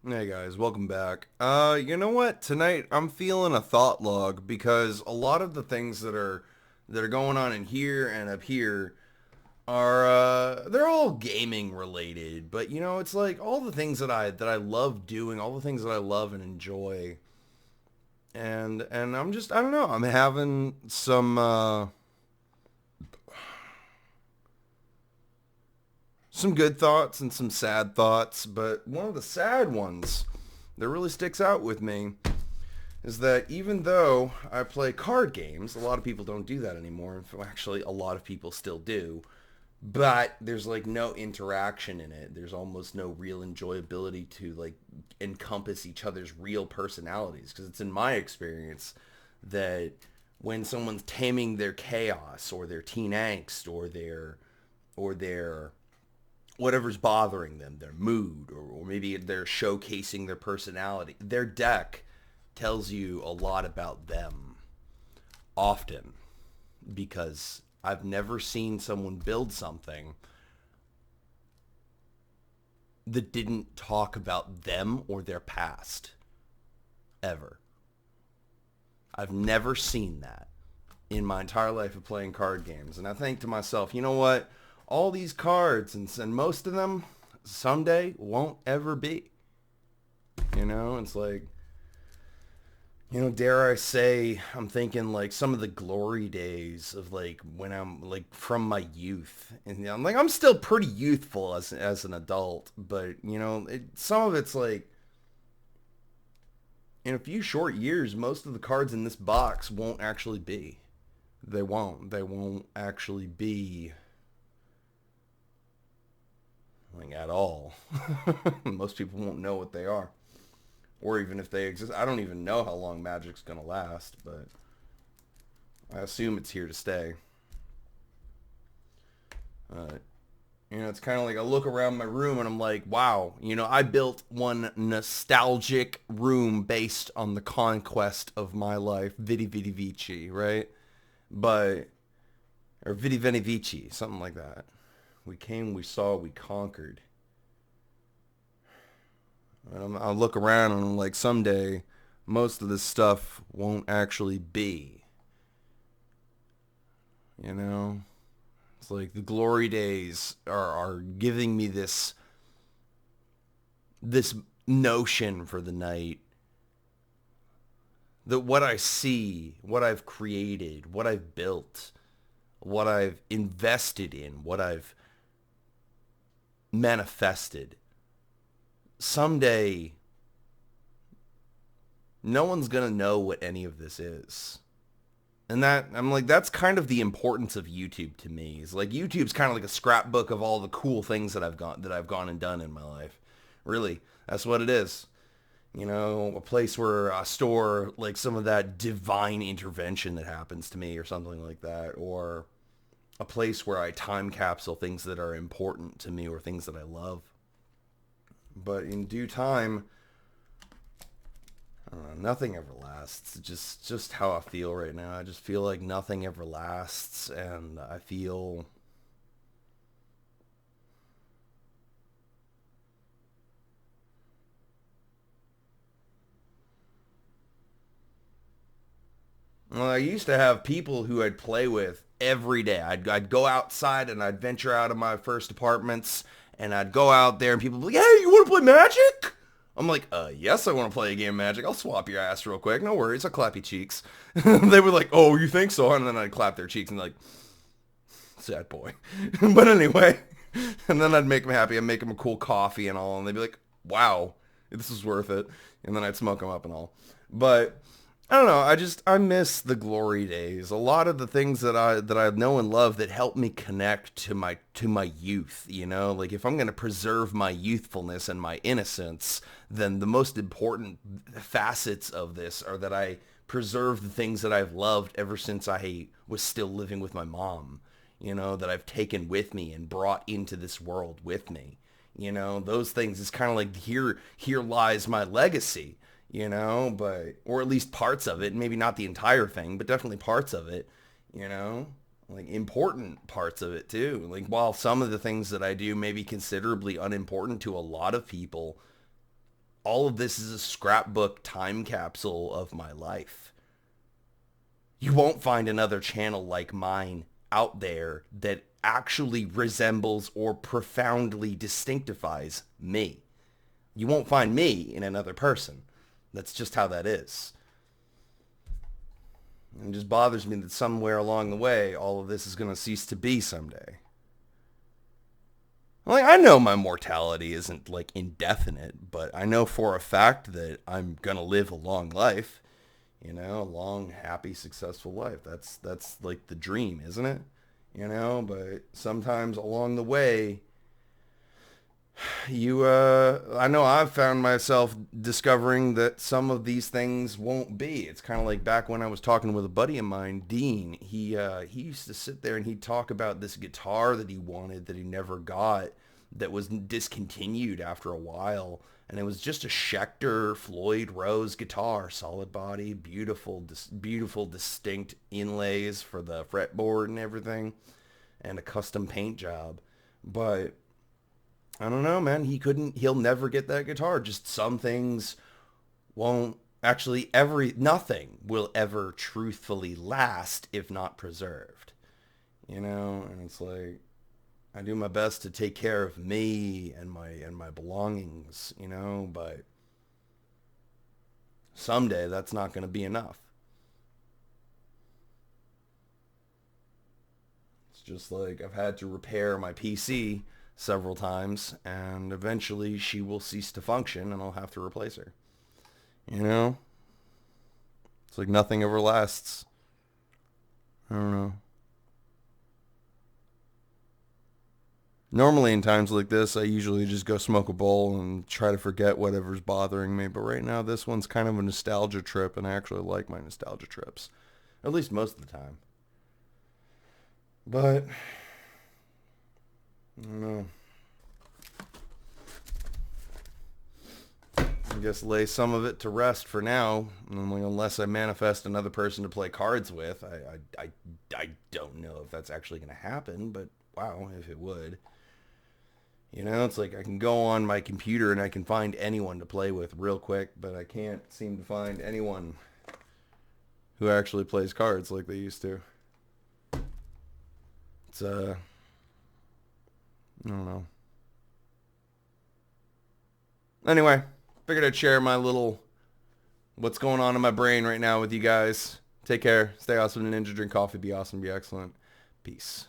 Hey guys, welcome back. You know what? Tonight I'm feeling a thought log because a lot of the things that are going on in here and up here are they're all gaming related, but it's like all the things that I love doing, all the things that I love and enjoy. And I'm just I don't know, I'm having some good thoughts and some sad thoughts, but one of the sad ones that really sticks out with me is that even though I play card games, a lot of people don't do that anymore. Actually, a lot of people still do. But there's like no interaction in it. There's almost no real enjoyability to like encompass each other's real personalities. Because it's in my experience that when someone's taming their chaos or their teen angst or their whatever's bothering them, their mood, or maybe they're showcasing their personality, their deck tells you a lot about them often because I've never seen someone build something that didn't talk about them or their past ever. I've never seen that in my entire life of playing card games. And I think to myself, you know what? All these cards and most of them someday won't ever be. It's like, dare I say, I'm thinking like some of the glory days of like when I'm like from my youth, and I'm like I'm still pretty youthful as an adult, but some of it's like in a few short years, most of the cards in this box won't actually be. They won't. They won't actually be like at all. Most people won't know what they are, or even if they exist. I don't even know how long Magic's gonna last, but I assume it's here to stay. Uh, it's kind of like I look around my room and I'm like, wow, I built one nostalgic room based on the conquest of my life, Vidi Vidi Vici, right? But, or Vidi Veni Vici, something like that. We came, we saw, we conquered. And I look around and I'm like, someday, most of this stuff won't actually be, you know? It's like the glory days are giving me this notion for the night that what I see, what I've created, what I've built, what I've invested in, what I've manifested, someday no one's going to know what any of this is. And that I'm like that's kind of the importance of YouTube to me. Is like YouTube's kind of like a scrapbook of all the cool things that I've gone and done in my life. Really, that's what it is. A place where I store like some of that divine intervention that happens to me or something like that, or a place where I time capsule things that are important to me or things that I love. But in due time, I don't know, nothing ever lasts. Just how I feel right now. I just feel like nothing ever lasts, and I feel well, I used to have people who I'd play with every day. I'd go outside and I'd venture out of my first apartments and I'd go out there and people would be like, hey, you want to play Magic? I'm like, yes, I want to play a game of Magic. I'll swap your ass real quick. No worries. I'll clap your cheeks. They were like, oh, you think so? And then I'd clap their cheeks and like, sad boy. But anyway, and then I'd make them happy. I'd make them a cool coffee and all. And they'd be like, wow, this is worth it. And then I'd smoke them up and all. But I don't know. I miss the glory days. A lot of the things that I know and love that help me connect to my youth. Like if I'm gonna preserve my youthfulness and my innocence, then the most important facets of this are that I preserve the things that I've loved ever since I was still living with my mom. That I've taken with me and brought into this world with me. Those things is kind of like here lies my legacy, but or at least parts of it, maybe not the entire thing, but definitely parts of it, you know, like important parts of it too. Like while some of the things that I do may be considerably unimportant to a lot of people, All of this is a scrapbook time capsule of my life. You won't find another channel like mine out there that actually resembles or profoundly distinctifies me. You won't find me in another person. That's just how that is. And it just bothers me that somewhere along the way, all of this is going to cease to be someday. Like, I know my mortality isn't like indefinite, but I know for a fact that I'm going to live a long life. You know, a long, happy, successful life. That's like the dream, isn't it? You know, but sometimes along the way, I know I've found myself discovering that some of these things won't be. It's kind of like back when I was talking with a buddy of mine, Dean. He used to sit there and he'd talk about this guitar that he wanted that he never got, that was discontinued after a while. And it was just a Schecter Floyd Rose guitar, solid body, beautiful, distinct inlays for the fretboard and everything, and a custom paint job. But I don't know, man. He'll never get that guitar. Just some things won't actually, nothing will ever truthfully last if not preserved. You know, and it's like, I do my best to take care of me and my belongings, you know, but someday that's not going to be enough. It's just like I've had to repair my PC several times, and eventually she will cease to function and I'll have to replace her. You know? It's like nothing ever lasts. I don't know. Normally in times like this, I usually just go smoke a bowl and try to forget whatever's bothering me. But right now, this one's kind of a nostalgia trip, and I actually like my nostalgia trips. At least most of the time. But, I don't know. I guess lay some of it to rest for now. Unless I manifest another person to play cards with. I don't know if that's actually going to happen, but wow, if it would. You know, it's like I can go on my computer and I can find anyone to play with real quick, but I can't seem to find anyone who actually plays cards like they used to. It's, I don't know. Anyway, figured I'd share my little what's going on in my brain right now with you guys. Take care. Stay awesome, Ninja. Drink coffee. Be awesome. Be excellent. Peace.